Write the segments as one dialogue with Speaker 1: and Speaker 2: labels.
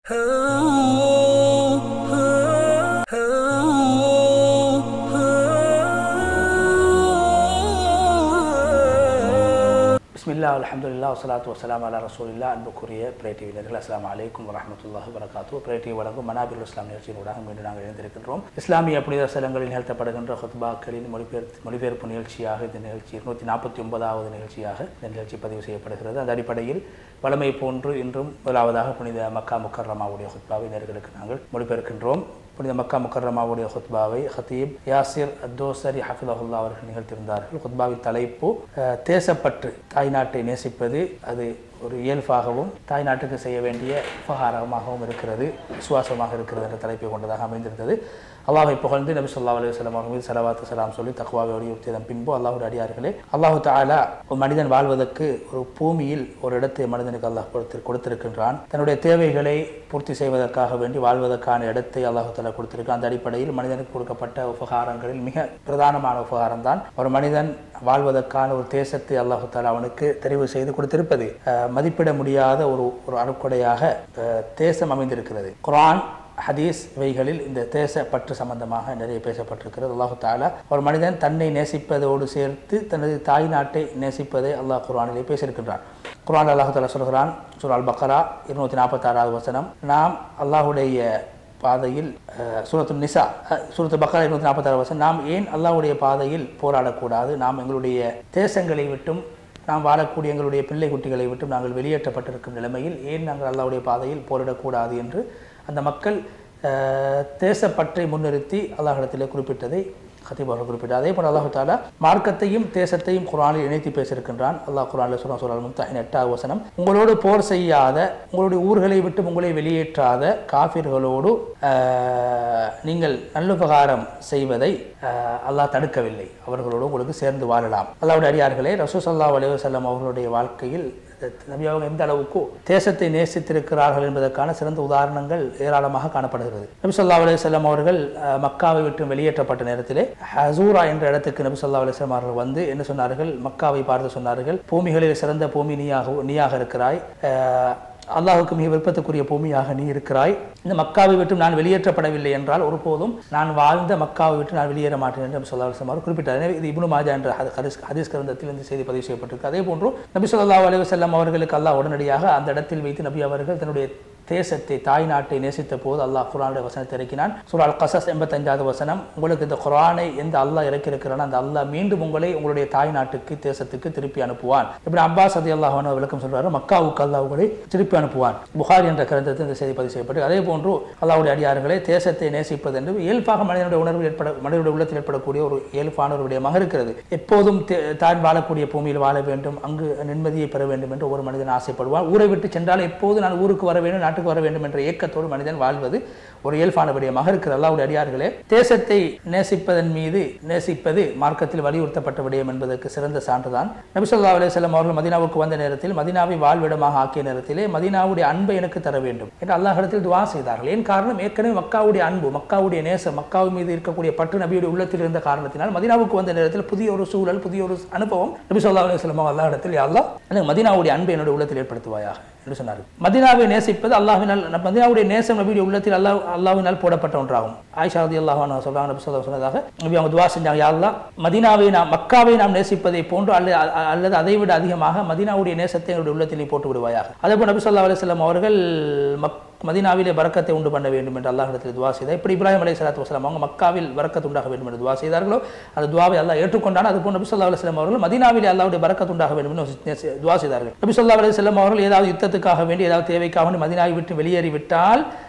Speaker 1: பிஸ்மில்லா அல்ஹம்துலில்லாஹ் வஸ்ஸலாத்து வஸ்ஸலாமு அலா ரசூலில்லாஹ். அன்புக்குரிய பிரே டிவியினர்கள், அஸ்ஸலாமு அலைக்கும் வரஹ்மத்துல்லாஹி வபரகாத்துஹு. பிரே டிவி வழங்கும் மனாபில் இஸ்லாம் நிகழ்ச்சியினூடாக மீண்டும் நாங்கள் இணைந்திருக்கின்றோம். இஸ்லாமிய புனித ஸ்தலங்களில் நிகழ்த்தப்படுகின்ற ஹுத்பாக்களின் மொழிபெயர்ப்பு நிகழ்ச்சியாக இந்த நிகழ்ச்சி 249வது நிகழ்ச்சியாக இந்த நிகழ்ச்சி பதிவு செய்யப்படுகிறது. அந்த அடிப்படையில் வழமை போன்று இன்றும் முதலாவதாக புனித மக்கா முக்கர்ரமாவுடைய ஹுத்பாவை நேர்களுக்கு நாங்கள் மொழிபெயர்க்கின்றோம். புனித மக்கா முக்கர்ரமாவுடைய ஹுத்பாவை ஹத்தீப் யாசிர் அத்தோசரி ஹஃபிதஹுல்லாஹ் அவர்கள் நிகழ்த்தியிருந்தார்கள். ஹுத்பாவின் தலைப்பு தேசப்பற்று, தாய்நாட்டை நேசிப்பது அது ஒரு இயல்பாகவும் தாய்நாட்டுக்கு செய்ய வேண்டிய உபகாரமாகவும் இருக்கிறது, விசுவாசமாக இருக்கிறது என்ற தலைப்பை கொண்டதாக அமைந்திருந்தது. அல்லாஹை புகழ்ந்து நபி ஸல்லல்லாஹு அலைஹி வஸல்லம் அவர்கள் மீது ஸலவாத்து ஸலாம் சொல்லி தக்வாவை வலியுறுத்தியதன் பின்பு அல்லாஹ்வுடைய அடியார்களே, அல்லாஹு தஆலா ஒரு மனிதன் வாழ்வதற்கு ஒரு பூமியில் ஒரு இடத்தை மனிதனுக்கு அல்லாஹ் கொடுத்திருக்கின்றான். தன்னுடைய தேவைகளை பூர்த்தி செய்வதற்காக வேண்டி வாழ்வதற்கான இடத்தை அல்லாஹு தஆலா கொடுத்திருக்கிறான். அந்த அடிப்படையில் மனிதனுக்கு கொடுக்கப்பட்ட உபகாரங்களில் மிக பிரதானமான உபகாரம் தான் ஒரு மனிதன் வாழ்வதற்கான ஒரு தேசத்தை அல்லாஹு தஆலா அவனுக்கு தெரிவு செய்து கொடுத்திருப்பது. மதிப்பிட முடியாத ஒரு அருட்கொடையாக தேசம் அமைந்திருக்கிறது. குர்ஆன், ஹதீஸ் இவைகளில் இந்த தேச பற்று சம்பந்தமாக நிறைய பேசப்பட்டிருக்கிறது. அல்லாஹு தஆலா ஒரு மனிதன் தன்னை நேசிப்பதோடு சேர்த்து தனது தாய் நாட்டை நேசிப்பதை அல்லாஹ் குர்ஆனிலே பேசியிருக்கின்றான். குர்ஆன் அல்லாஹு தஆலா சொல்கிறான், சூரா அல் பக்ரா 246வது வசனம், நாம் அல்லாஹுடைய பாதையில் சூரத்துல் நிசா சூரத்துல் பக்ரா 246வது வசனம், நாம் ஏன் அல்லாஹ்வுடைய பாதையில் போராடக்கூடாது, நாம் எங்களுடைய தேசங்களை விட்டும் நாம் வாழக்கூடிய எங்களுடைய பிள்ளை குட்டிகளை விட்டும் நாங்கள் வெளியேற்றப்பட்டிருக்கும் நிலைமையில் ஏன் நாங்கள் அல்லாஹ்வுடைய பாதையில் போரிடக்கூடாது என்று அந்த மக்கள் தேசப்பற்றை முன்னிறுத்தி அல்லாஹ்விடத்திலே குறிப்பிட்டதை ஹத்தீப் அவர்கள் குறிப்பிட்டார். அதே போல் அல்லாஹு தஆலா மார்க்கத்தையும் தேசத்தையும் குர்ஆனில் இணைத்து பேசியிருக்கின்றான். அல்லாஹ் குர்ஆனில் சொல்றான், சூரா அல்-மும்தஹினா 8வது வசனம், உங்களோடு போர் செய்யாத, உங்களுடைய ஊர்களை விட்டு உங்களை வெளியேற்றாத காஃபிர்களோடு நீங்கள் நல்லுபகாரம் செய்வதை அல்லாஹ் தடுக்கவில்லை, அவர்களோடு உங்களுக்கு சேர்ந்து வாழலாம். அல்லாஹ்வுடைய அடியார்களே, ரசூல் ஸல்லல்லாஹு அலைஹி வஸல்லம் அவர்களுடைய வாழ்க்கையில் நபி அவங்க எந்த அளவுக்கு தேசத்தை நேசித்திருக்கிறார்கள் என்பதற்கான சிறந்த உதாரணங்கள் ஏராளமாக காணப்படுகிறது. நபி ஸல்லல்லாஹு அலைஹி வஸல்லம் அவர்கள் மக்காவை விட்டு வெளியேற்றப்பட்ட நேரத்திலே ஹசூரா என்ற இடத்துக்கு நபி ஸல்லல்லாஹு அலைஹி வஸல்லம் அவர்கள் வந்து என்ன சொன்னார்கள், மக்காவை பார்த்து சொன்னார்கள், பூமிகளில் சிறந்த பூமி நீயாக இருக்கிறாய், அல்லாஹுக்கு மிக விருப்பத்துக்குரிய பூமியாக நீ இருக்கிறாய். இந்த மக்காவை விட்டு நான் வெளியேற்றப்படவில்லை என்றால் ஒருபோதும் நான் வாழ்ந்த மக்காவை விட்டு நான் வெளியேற மாட்டேன் என்று நபி ஸல்லல்லாஹு அலைஹி வஸல்லம் குறிப்பிட்டார். எனவே இது இப்னு மாஜா என்ற ஹதீஸ் கிரந்தத்தில் இந்த செய்தி பதிவு செய்யப்பட்டிருக்கு. அதே போன்று நபி ஸல்லல்லாஹு அலைஹி வஸல்லம் அவர்களுக்கு அல்லாஹ் உடனடியாக அந்த இடத்தில் வைத்து நபி அவர்கள் தன்னுடைய தேசத்தை, தாய் நாட்டை நேசித்த போது அல்லாஹ் குர்ஆனுடைய வசனத்தை இறக்கினான். சூரா அல்-கஸஸ் 85வது வசனம், உங்களுக்கு இந்த குர்ஆனை எந்த அல்லாஹ் இறக்கியிருக்கிறானோ அந்த அல்லாஹ் மீண்டும் உங்களை உங்களுடைய தாய் நாட்டுக்கு, தேசத்துக்கு திருப்பி அனுப்புவான். இப்னு அப்பாஸ் ரலியல்லாஹு அன்ஹு விளக்கம் சொல்றாரு, மக்காவுக்கு அல்லாஹ் உங்களை திருப்பி அனுப்புவான். புகாரி என்ற கிரந்தத்தில் இந்த செய்தி பதிவு செய்யப்பட்டு. அதே போன்று அல்லாஹ்வுடைய அடியார்களே, தேசத்தை நேசிப்பது என்று இயல்பாக மனிதனுடைய மனிதனுடைய உள்ளத்தில் ஏற்படக்கூடிய ஒரு இயல்பான ஒரு விடயமாக இருக்கிறது. எப்போதும் தான் வாழக்கூடிய பூமியில் வாழ வேண்டும், அங்கு நிம்மதியை பெற வேண்டும் என்று ஒரு மனிதன் ஆசைப்படுவான். ஊரை விட்டு சென்றால் எப்போது நான் ஊருக்கு வர வேண்டும், நாட்டுக்கு வர வேண்டும் என்ற ஏக்கத்தோடு மனிதன் வாழ்வது ஒரு இயல்பான விடயமாக இருக்கிறது. அல்லாஹ்வுடைய அடியார்களே, தேசத்தை நேசிப்பது மார்க்கத்தில் வலியுறுத்தப்பட்ட விடயம் என்பதற்கு சிறந்த சான்றுதான். நபி ஸல்லல்லாஹு அலைஹி வஸல்லம் அவர்கள் மதீனாவுக்கு வந்த நேரத்தில், மதீனாவை வாழ்விடமாக ஆக்கிய நேரத்திலே மதீனாவுடைய அன்பை எனக்கு தர வேண்டும் என்று அல்லாஹ்விடத்தில் துஆ செய்தார்கள். ஏன் காரணம், ஏற்கனவே மக்காவுடைய அன்பு, மக்காவுடைய நேசம், மக்காவு மீது இருக்கக்கூடிய பற்று நபியுடைய உள்ளத்தில் இருந்த காரணத்தினால் மதீனாவுக்கு வந்த நேரத்தில் புதிய ஒரு சூழல், புதிய ஒரு அனுபவம். நபி ஸல்லல்லாஹு அலைஹி வஸல்லம் அல்லாஹ்விடத்தில், யா அல்லாஹ் எனக்கு மதீனாவுடைய அன்பை என்னுடைய உள்ளத்தில் ஏற்படுத்துவாயாக என்று சொன்னார்கள். மதீனாவை நேசிப்பது அல்லாஹ்வினால், மதீனாவுடைய நேசம் நபியுடைய உள்ளத்தில் அல்லாஹ்வினால் போடப்பட்ட ஒன்றாகும். ஆயிஷா ரலியல்லாஹு அன்ஹா சொல்றாங்க, நபி ஸல்லல்லாஹு அலைஹி வஸல்லம் சொன்னதாக நபி அவங்க துஆ செஞ்சாங்க, யா அல்லாஹ் மக்காவை நாம் நேசிப்பதை போன்று அல்லது அதை விட அதிகமாக மதீனாவுடைய நேசத்தை என்னுடைய உள்ளத்தில் போட்டு விடுவாயாக. அதேபோல் நபி ஸல்லல்லாஹு அலைஹி வஸல்லம் அவர்கள் மதீனாவிலே பரக்கத்தை உண்டு பண்ண வேண்டும் என்று அல்லாஹ்விடத்தில் துஆ செய்தார். இப்படி இப்ராஹிம் அலைஹிஸ்ஸலாத்து வஸலாம் அவங்க மக்காவில் பரக்கத் உண்டாக வேண்டும் என்று துஆ செய்தார்களோ அந்த துஆவை அல்லாஹ் ஏற்றுக்கொண்டான். அதுபோல் நபி ஸல்லல்லாஹு அலைஹி வஸல்லம் அவர்கள் மதீனாவிலே அல்லாஹ்வுடைய பரக்கத் உண்டாக வேண்டும் என்று துஆ செய்தார்கள். நபி ஸல்லல்லாஹு அலைஹி வஸல்லம் அவர்கள் ஏதாவது யுத்தத்துக்காக வேண்டி, ஏதாவது தேவைக்காக வேண்டி மதீனாவை விட்டு வெளியேறிவிட்டால்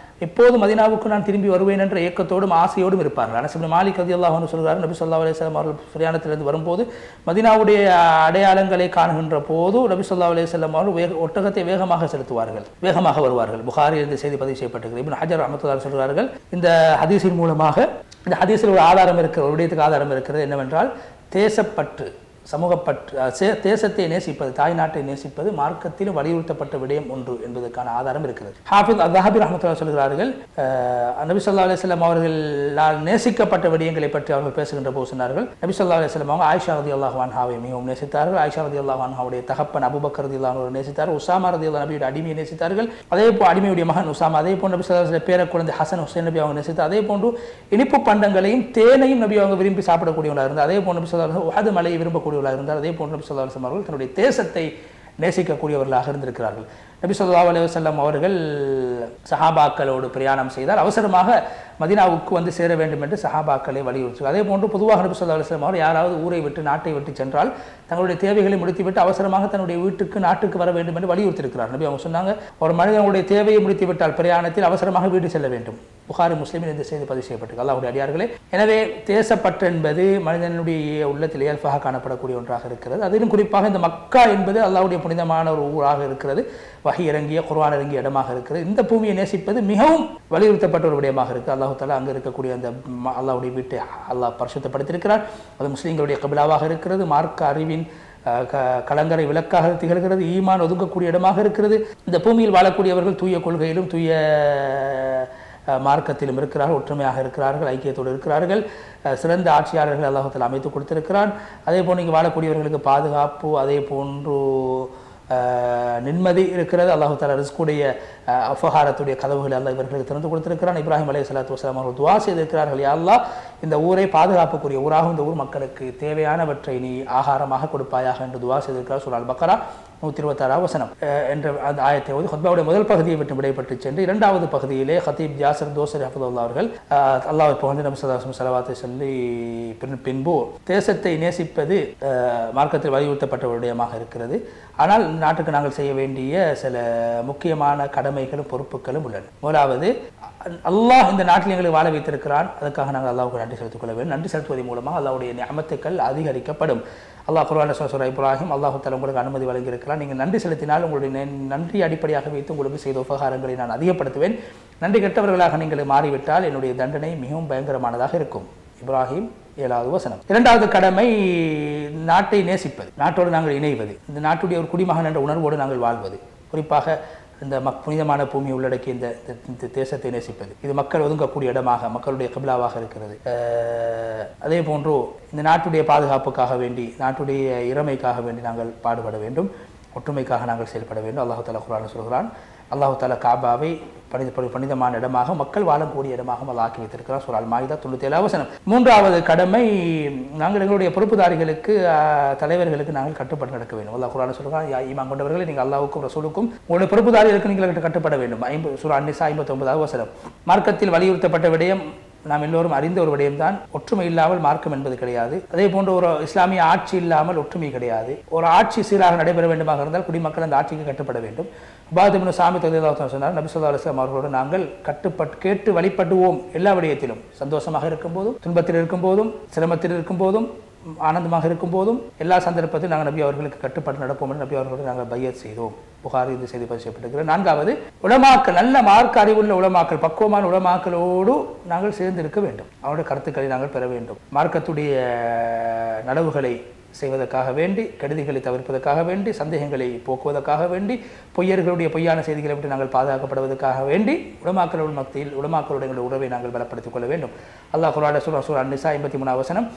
Speaker 1: எப்போது மதீனாவுக்கு நான் திரும்பி வருவேன் என்ற ஏக்கத்தோடும் ஆசையோடும் இருப்பார்கள். அனஸ் இப்னு மாலிக் ரலியல்லாஹு அன்ஹு சொல்கிறார், நபி ஸல்லல்லாஹு அலைஹி வஸல்லம் அவர்கள் பிரயாணத்திலிருந்து வரும்போது மதீனாவுடைய அடையாளங்களை காணுகின்ற போது நபி ஸல்லல்லாஹு அலைஹி வஸல்லம் அவர்கள் ஒட்டகத்தை வேகமாக செலுத்துவார்கள், வேகமாக வருவார்கள். புகாரியில் இந்த செய்தி பதிவு செய்யப்பட்டிருக்கிறது. இப்னு ஹஜர் ரஹ்மத்துல்லாஹி சொல்கிறார்கள், இந்த ஹதீஸின் மூலமாக, இந்த ஹதீஸில் ஒரு ஆதாரம் இருக்கிறது, ஒரு விடயத்துக்கு ஆதாரம் இருக்கிறது. என்னவென்றால், தேசப்பற்று தேசத்தை நேசிப்பது, தாய் நாட்டை நேசிப்பது மார்க்கத்திலும் வலியுறுத்தப்பட்ட விடயம் ஒன்று என்பதற்கான ஆதாரம் இருக்கிறது. ஹாஃபிஸ் அல்-தஹாபி ரஹ்மத்துல்லாஹி சொல்கிறார்கள், நபி ஸல்லல்லாஹு அலைஹி வஸல்லம் அவர்களால் நேசிக்கப்பட்ட விடயங்களை பற்றி அவர்கள் பேசுகின்ற போது சொன்னார்கள், நபி ஸல்லல்லாஹு அலைஹி வஸல்லம் அவங்க ஆயிஷா ரலியல்லாஹு அன்ஹாவை மிகவும் நேசித்தார்கள். ஆயிஷா ரலியல்லாஹு அன்ஹாவுடைய தகப்பன் அபூபக்கர் ரலியல்லாஹு அன்ஹு நேசித்தார்கள். உஸாமா ரலியல்லாஹு நபியுடைய அடிமையை நேசித்தார்கள். அதே போல் அடிமையுடைய மகன் உஸாமா, அதே போன்று நபி ஸல்லல்லாஹு அலைஹி வஸல்லம் பேர குழந்தை ஹசன் ஹுசைன் நபி அவங்க நேசித்தார். அதே போன்று இனிப்பு பண்டங்களையும் தேனையும் நபி அவங்க விரும்பி சாப்பிடக்கூடியவர்களாக இருந்தார். அதே போன்று நபி ஸல்லல்லாஹு அலைஹி வஸல்லம் உஹது மலையை விரும்பக்கூடியவர்களாக இருந்தார். அதே போன்று நபி ஸல்லல்லாஹு அலைஹி வஸல்லம் அவர்கள் தன்னுடைய தேசத்தை நேசிக்கக்கூடியவர்களாக இருந்திருக்கிறார்கள். நபி ஸல்லல்லாஹு அலைஹி வஸல்லம் அவர்கள் சஹாபாக்களோடு பிரயாணம் செய்தால் அவசரமாக மதீனாவுக்கு வந்து சேர வேண்டும் என்று சஹாபாக்களை வலியுறுத்தி, அதே போன்று பொதுவாக நபி ஸல்லல்லாஹு அலைஹி வஸல்லம் அவர் யாராவது ஊரை விட்டு நாட்டை விட்டு சென்றால் தங்களுடைய தேவைகளை முடித்துவிட்டு அவசரமாக தன்னுடைய வீட்டுக்கு நாட்டுக்கு வர வேண்டும் என்று வலியுறுத்தியிருக்கிறார். நபி அவங்க சொன்னாங்க, ஒரு மனிதனுடைய தேவையை முடித்துவிட்டால் பிரயாணத்தில் அவசரமாக வீடு செல்ல வேண்டும். புகாரி முஸ்லிமில் இந்த செய்தி பதிவு செய்யப்பட்டிருக்கு. அல்லாஹ்வுடைய அடியார்களே, எனவே தேசப்பற்று என்பது மனிதனுடைய உள்ளத்தில் இயல்பாக காணப்படக்கூடிய ஒன்றாக இருக்கிறது. அதிலும் குறிப்பாக இந்த மக்கா என்பது அல்லாஹ்வுடைய புனிதமான ஒரு ஊராக இருக்கிறது. வஹி இறங்கிய குர்ஆன் இறங்கிய இடமாக இருக்கிறது. இந்த பூமியை நேசிப்பது மிகவும் வலியுறுத்தப்பட்ட ஒரு விடயமாக இருக்குது. அல்லாஹ் தஆலா அங்கே இருக்கக்கூடிய அந்த அல்லாஹ்வுடைய வீட்டை அல்லாஹ் பரிசுத்தப்படுத்தியிருக்கிறார். அது முஸ்லீம்களுடைய கிபிலாவாக இருக்கிறது. மார்க்க அறிவின் கலங்கரை விளக்காக திகழ்கிறது. ஈமான் ஒதுங்கக்கூடிய இடமாக இருக்கிறது. இந்த பூமியில் வாழக்கூடியவர்கள் தூய கொள்கையிலும் தூய மார்க்கத்திலும் இருக்கிறார்கள், ஒற்றுமையாக இருக்கிறார்கள், ஐக்கியத்தோடு இருக்கிறார்கள். சிறந்த ஆட்சியாளர்கள் அல்லாஹ் தஆலா அமைத்து கொடுத்திருக்கிறான். அதே போன்று இங்கே வாழக்கூடியவர்களுக்கு பாதுகாப்பு, அதே போன்று நிம்மதி இருக்கிறது. அல்லாஹ் தஆலா ரிஸ்குடைய அஃபஹாரத்துடைய கதவுகளை அல்லாஹ் இவர்களுக்கு திறந்து கொடுத்திருக்கிறான். இப்ராஹிம் அலைஹிஸ்ஸலாத்து வஸலாம் அவர்கள் துஆ செய்திருக்கிறார்கள், யா அல்லாஹ் இந்த ஊரை பாதுகாப்புக்குரிய ஊராகவும் இந்த ஊர் மக்களுக்கு தேவையானவற்றை நீ ஆகாரமாக கொடுப்பாயாக என்று துஆ செய்திருக்கிறார். சூரா அல் பக்ரா 126 வசனம் என்ற அந்த ஆயத்தை ஓதி ஹுத்பாவுடைய முதல் பகுதியை விட்டு விடைபெற்று சென்று இரண்டாவது பகுதியிலே ஹதீப் ஜாசர் தோசரி ஹஃபிதுல்லாஹ் அவர்கள் அல்லாஹ்வை புகழ்ந்து நபி ஸல்லல்லாஹு அலைஹி வஸல்லம் ஸலவாத்தை சொல்லி பின்பு தேசத்தை நேசிப்பது மார்க்கத்தில் வலியுறுத்தப்பட்ட ஒரு விடயமாக இருக்கிறது. ஆனால் நாட்டுக்கு நாங்கள் செய்ய வேண்டிய சில முக்கியமான கடமைகளும் பொறுப்புகளும் உள்ளன. முதலாவது, அல்லாஹ் இந்த நாட்டில் எங்களுக்கு வாழ வைத்திருக்கிறான், அதுக்காக நாங்கள் அல்லாஹ்வுக்கு நன்றி செலுத்திக் கொள்ள வேண்டும். நன்றி செலுத்துவதன் மூலமாக அல்லாஹ்வுடைய நிஅமத்துக்கள் அதிகரிக்கப்படும். அல்லாஹ் குர்ஆனில் சூரா இப்ராஹிம் அல்லாஹ் தஆலா உங்களுக்கு அனுமதி வழங்கியிருக்கிறான், நீங்கள் நன்றி செலுத்தினால் உங்களுடைய நன்றி அடிப்படையாக வைத்து உங்களுக்கு செய்த உபகாரங்களை நான் அதிகப்படுத்துவேன். நன்றி கெட்டவர்களாக நீங்கள் மாறிவிட்டால் என்னுடைய தண்டனை மிகவும் பயங்கரமானதாக இருக்கும். இப்ராஹிம் 7வது வசனம். இரண்டாவது கடமை நாட்டை நேசிப்பது, நாட்டோடு நாங்கள் இணைவது, இந்த நாட்டுடைய ஒரு குடிமகன் என்ற உணர்வோடு நாங்கள் வாழ்வது. குறிப்பாக இந்த புனிதமான பூமியை உள்ளடக்கி இந்த தேசத்தை நேசிப்பது. இது மக்கள் ஒதுங்கக்கூடிய இடமாக, மக்களுடைய கிப்லாவாக இருக்கிறது. அதே போன்று இந்த நாட்டுடைய பாதுகாப்புக்காக வேண்டி, நாட்டுடைய இறைமைக்காக வேண்டி நாங்கள் பாடுபட வேண்டும், ஒற்றுமைக்காக நாங்கள் செயல்பட வேண்டும். அல்லாஹ் தஆலா குர்ஆனில் சொல்கிறான், அல்லாஹ் தஆலா காபாவை புனிதமான இடமாக, மக்கள் வாழக்கூடிய இடமாக அல்லாஹ் ஆக்கி வைத்திருக்கிறார். சூரா அல் மாயிதா 97 வசனம். மூன்றாவது கடமை, நாங்கள் எங்களுடைய பொறுப்புதாரிகளுக்கு தலைவர்களுக்கு நாங்கள் கட்டுப்பட்டு நடக்க வேண்டும். அல்லாஹ் குர்ஆனில் சொல்கிறான், யா ஈமான் கொண்டவர்களே, நீங்கள் அல்லாஹ்வுக்கும் ரசூலுக்கும் உங்களுடைய பொறுப்புதாரிகளுக்கு நீங்கள் கட்டுப்பட வேண்டும். சூரா அன்-நிசா 59வது வசனம். மார்க்கத்தில் வலியுறுத்தப்பட்ட விடயம் நாம் எல்லோரும் அறிந்த ஒரு விடயம்தான், ஒற்றுமை இல்லாமல் மார்க்கம் என்பது கிடையாது. அதே போன்று ஒரு இஸ்லாமிய ஆட்சி இல்லாமல் ஒற்றுமை கிடையாது. ஒரு ஆட்சி சீராக நடைபெற வேண்டுமாக இருந்தால் குடிமக்கள் அந்த ஆட்சிக்கு கட்டுப்பட வேண்டும். உபாத் இப்னு சாமித் ரலியல்லாஹு அன்ஹு சொன்னார், நபி ஸல்லல்லாஹு அலைஹி வஸல்லம் அவர்களோடு நாங்கள் கேட்டு வழிபடுவோம். எல்லா விடயத்திலும், சந்தோஷமாக இருக்கும் போதும், துன்பத்தில் இருக்கும் போதும், சிரமத்தில் இருக்கும் போதும், ஆனந்தமாக இருக்கும் போதும், எல்லா சந்தர்ப்பத்திலும் நாங்கள் நபி அவர்களுக்கு கட்டுப்பட்டு நடப்போம் என்று நபி அவர்களோடு நாங்கள் பையத் செய்தோம். புகாரி இந்த செய்தி பதிவு செய்யப்பட்டிருக்கிறது. நான்காவது, உலமாக்கள், நல்ல மார்க்க அறிவுள்ள உலமாக்கள், பக்குவமான உலமாக்களோடு நாங்கள் சேர்ந்து இருக்க வேண்டும். அவருடைய கருத்துக்களை நாங்கள் பெற வேண்டும். மார்க்கத்துடைய நனவுகளை செய்வதற்காக வேண்டி, கெடுதிகளை தவிர்ப்பதற்காக வேண்டி, சந்தேகங்களை போக்குவதற்காக வேண்டி, பொய்யர்களுடைய பொய்யான செய்திகளை விட்டு நாங்கள் பாதுகாக்கப்படுவதற்காக வேண்டி உலமாக்களோடு மத்தியில் உலமாக்களுடைய உறவை நாங்கள் பலப்படுத்திக் கொள்ள வேண்டும். அல்லாஹ் குர்ஆனில் சூரா அன்-நிசா 53 வசனம்,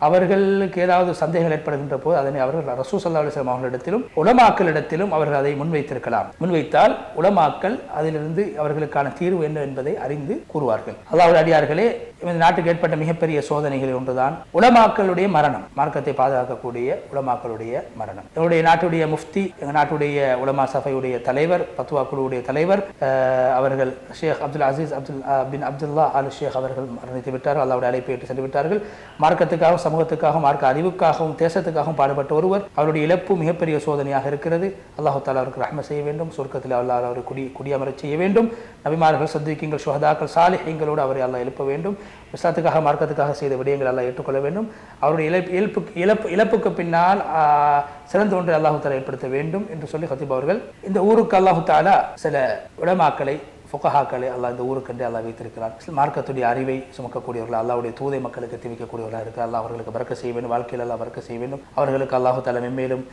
Speaker 1: அவர்களுக்கு ஏதாவது சந்தேகங்கள் ஏற்படுகின்ற போது அதனை அவர்கள் ரசூல் ஸல்லல்லாஹு அலைஹி வஸல்லம் அவர்களிடத்திலும் உலமாக்களிடத்திலும் அவர்கள் அதை முன்வைத்திருக்கலாம். முன்வைத்தால் உலமாக்கள் அதிலிருந்து அவர்களுக்கான தீர்வு என்ன என்பதை அறிந்து கூறுவார்கள். அல்லாஹ்வுடைய அடியார்களே, இந்த நாட்டுக்கு ஏற்பட்ட மிகப்பெரிய சோதனைகள் ஒன்றுதான் உலமாக்களுடைய மரணம், மார்க்கத்தை பாதுகாக்கக்கூடிய உலமாக்களுடைய மரணம். எங்களுடைய நாட்டுடைய முஃப்தி, எங்கள் நாட்டுடைய உலமா சபையுடைய தலைவர், பத்வா குழுவுடைய தலைவர் அவர்கள் ஷேக் அப்துல் அசீஸ் பின் அப்துல்லா அல் ஷேக் அவர்கள் மரணித்து விட்டார்கள். அல்லாஹ்வுடைய அழைப்பை ஏற்று சென்று விட்டார்கள். மார்க்கத்துக்காக, சமூகத்துக்காகவும், மார்க்க அறிவுக்காகவும், தேசத்துக்காகவும் பாடுபட்ட ஒருவர். அவருடைய இழப்பு மிகப்பெரிய சோதனையாக இருக்கிறது. அல்லாஹ் தஆலா அவருக்கு ரஹ்மத் செய்ய வேண்டும். சொர்க்கத்தில் அல்லாஹ் அவரை குடியமரச் செய்ய வேண்டும். நபிமார்கள், சத்தீக்கீன்கள், ஷுஹதாக்கள், சாலிஹீன்களோடு அவரை அல்லாஹ் எழுப்ப வேண்டும். இஸ்லாத்துக்காக, மார்க்கத்துக்காக செய்த விடயங்கள் அல்லாஹ் ஏற்றுக்கொள்ள வேண்டும். அவருடைய இழப்புக்கு பின்னால் சிறந்த ஒன்றை அல்லாஹ் தஆலா ஏற்படுத்த வேண்டும் என்று சொல்லி ஹத்தீப் அவர்கள் இந்த ஊருக்கு அல்லாஹ் தஆலா சில உலமாக்களை ஃபுகஹாக்களை அல்லாஹ் இந்த ஊருக்கென்று அல்லாஹ் வைத்திருக்கிறான். மார்க்கத்துடைய அறிவை சுமக்கக்கூடியவர்கள், அல்லாஹ்வுடைய தூதை மக்களுக்கு தெரிவிக்கக்கூடியவர்களாக இருக்கிறார். அல்லாஹ் அவர்களுக்கு பரக்க செய்ய வேண்டும், வாழ்க்கையில் அல்லாஹ் பரக்க செய்ய வேண்டும். அவர்களுக்கு அல்லாஹு தஆலா மென்மேலும்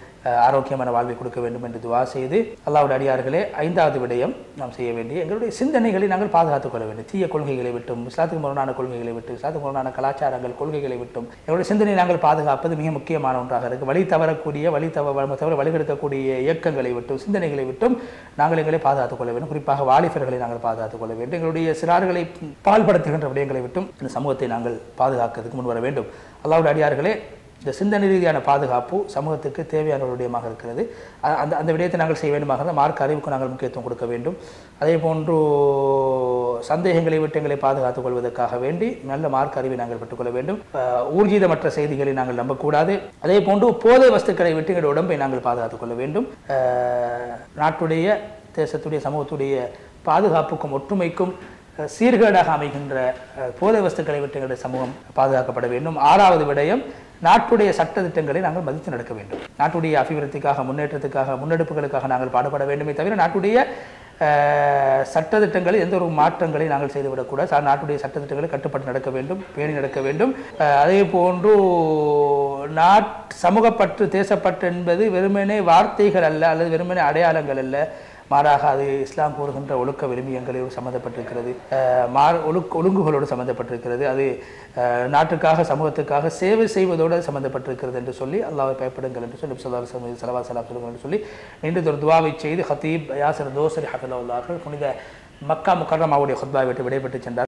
Speaker 1: ஆரோக்கியமான வாழ்வை கொடுக்க வேண்டும் என்று துஆ செய்து, அல்லாஹ்வுடைய அடியார்களே, 5வது விடயம் நாம் செய்ய வேண்டிய எங்களுடைய சிந்தனைகளை நாங்கள் பாதுகாத்துக் கொள்ள வேண்டும். தீய கொள்கைகளை விட்டும், இஸ்லாத்துக்கு முரணான கொள்கைகளை விட்டு, இஸ்லாத்துக்கு முரணான கலாச்சாரங்கள் கொள்கைகளை விட்டும் எங்களுடைய சிந்தனை நாங்கள் பாதுகாப்பது மிக முக்கியமான ஒன்றாக இருக்குது. வழி தவற வழிகெடுக்கக்கூடிய இயக்கங்களை விட்டும் சிந்தனைகளை விட்டும் நாங்கள் எங்களை பாதுகாத்துக் கொள்ள வேண்டும். குறிப்பாக வாலிபர்களை நாங்கள் பாதுகாத்துக் கொள்ள வேண்டும். எங்களுடைய சிறார்களை பால்படுத்துகின்ற விடயங்களை விட்டும் இந்த சமூகத்தை நாங்கள் பாதுகாக்கிறதுக்கு முன்வர வேண்டும். அல்லாஹ்வுடைய அடியார்களே, இந்த சிந்தனை ரீதியான பாதுகாப்பு சமூகத்துக்கு தேவையான ஒரு விடயமாக இருக்கிறது. அந்த விடயத்தை நாங்கள் செய்ய வேண்டுமாக இருந்தால் மார்க்க அறிவுக்கு நாங்கள் முக்கியத்துவம் கொடுக்க வேண்டும். அதே போன்று சந்தேகங்களை விட்டு எங்களை பாதுகாத்துக் கொள்வதற்காக வேண்டி நல்ல மார்க்க அறிவை நாங்கள் பெற்றுக்கொள்ள வேண்டும். ஊர்ஜிதமற்ற செய்திகளை நாங்கள் நம்பக்கூடாது. அதே போன்று போதை வஸ்துக்களை விட்டு எங்களுடைய உடம்பை நாங்கள் பாதுகாத்துக் கொள்ள வேண்டும். நாட்டுடைய, தேசத்துடைய, சமூகத்துடைய பாதுகாப்புக்கும் ஒற்றுமைக்கும் சீர்கேடாக அமைகின்ற போதை வஸ்துக்களை விட்டு எங்களுடைய சமூகம் பாதுகாக்கப்பட வேண்டும். 6வது விடயம், நாட்டுடைய சட்ட திட்டங்களை நாங்கள் மதித்து நடக்க வேண்டும். நாட்டுடைய அபிவிருத்திக்காக, முன்னேற்றத்துக்காக, முன்னெடுப்புகளுக்காக நாங்கள் பாடுபட வேண்டுமே தவிர நாட்டுடைய சட்டத்திட்டங்களில் எந்த ஒரு மாற்றங்களை நாங்கள் செய்துவிடக்கூடாது. நாட்டுடைய சட்டத்திட்டங்களை கட்டுப்பட்டு நடக்க வேண்டும், பேணி நடக்க வேண்டும். அதே போன்று சமூகப்பற்று, தேசப்பற்று என்பது வெறுமனே வார்த்தைகள் அல்ல, அல்லது வெறுமனே அடையாளங்கள் அல்ல. மாறாக அது இஸ்லாம் கூறுகின்ற ஒழுக்க விழுமியங்களோடு சம்மந்தப்பட்டிருக்கிறது, ஒழுங்குகளோடு சம்மந்தப்பட்டிருக்கிறது. அது நாட்டுக்காக, சமூகத்துக்காக சேவை செய்வதோடு சம்மந்தப்பட்டிருக்கிறது என்று சொல்லி அல்லாஹ்வை பயப்படுங்கள் என்று சொல்லி ஸல்லல்லாஹு அலைஹி வஸல்லம் என்று சொல்லி நீண்ட ஒரு துஆவை செய்து ஹத்தீப் யாசிர் தோசரி ஹஃபிலஹுல்லாஹ் புனித மக்கா முக்கர்ரமாவுடைய ஹுத்பாவை விட்டு விடைபெற்று சென்றார்.